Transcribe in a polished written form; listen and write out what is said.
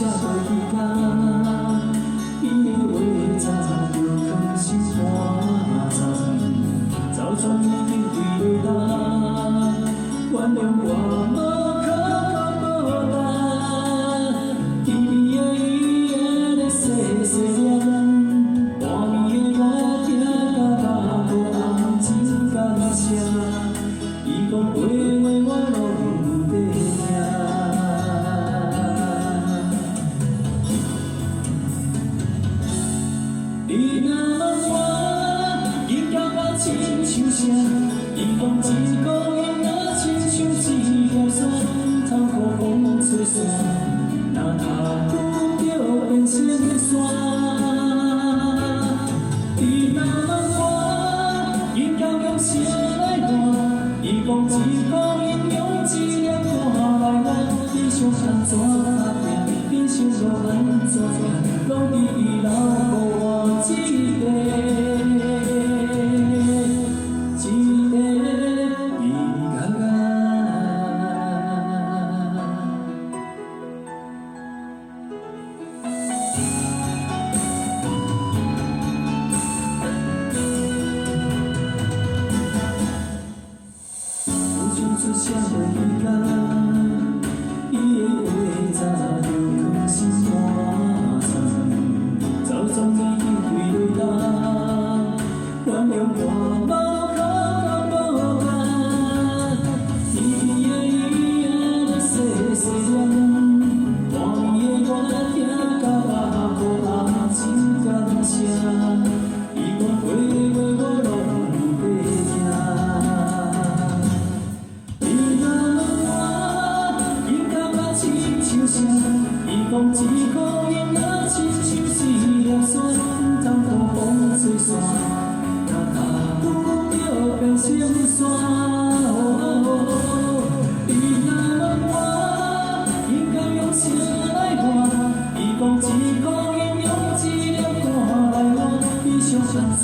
写落去甲，伊的话早就藏心肝脏，早全已经归落答，原谅我无可无力，甜蜜的伊也在细细念，半暝的我听到目眶红，真感谢，伊讲话我拢不知听。 你若问我，应该我亲像啥？伊讲一个人若亲像一粒沙，通予风吹散，若下久就变成山。你若问我，应该用啥来换？伊讲一个人用一粒汗来换，你想安怎打拼？人生路安怎行？拢伫伊留予我。 出写落去甲，伊的话早就藏心肝脏，早总已经归落答，原谅我无可无力，甜蜜的伊也在细细念，半暝的我听到目眶红，真感谢，伊讲话我拢不知听。 伊讲一个人若亲像一粒沙，通予风吹散，若下久就变成山。你若问我，应该用啥来换？伊讲一个人用一粒汗来换，你想安怎？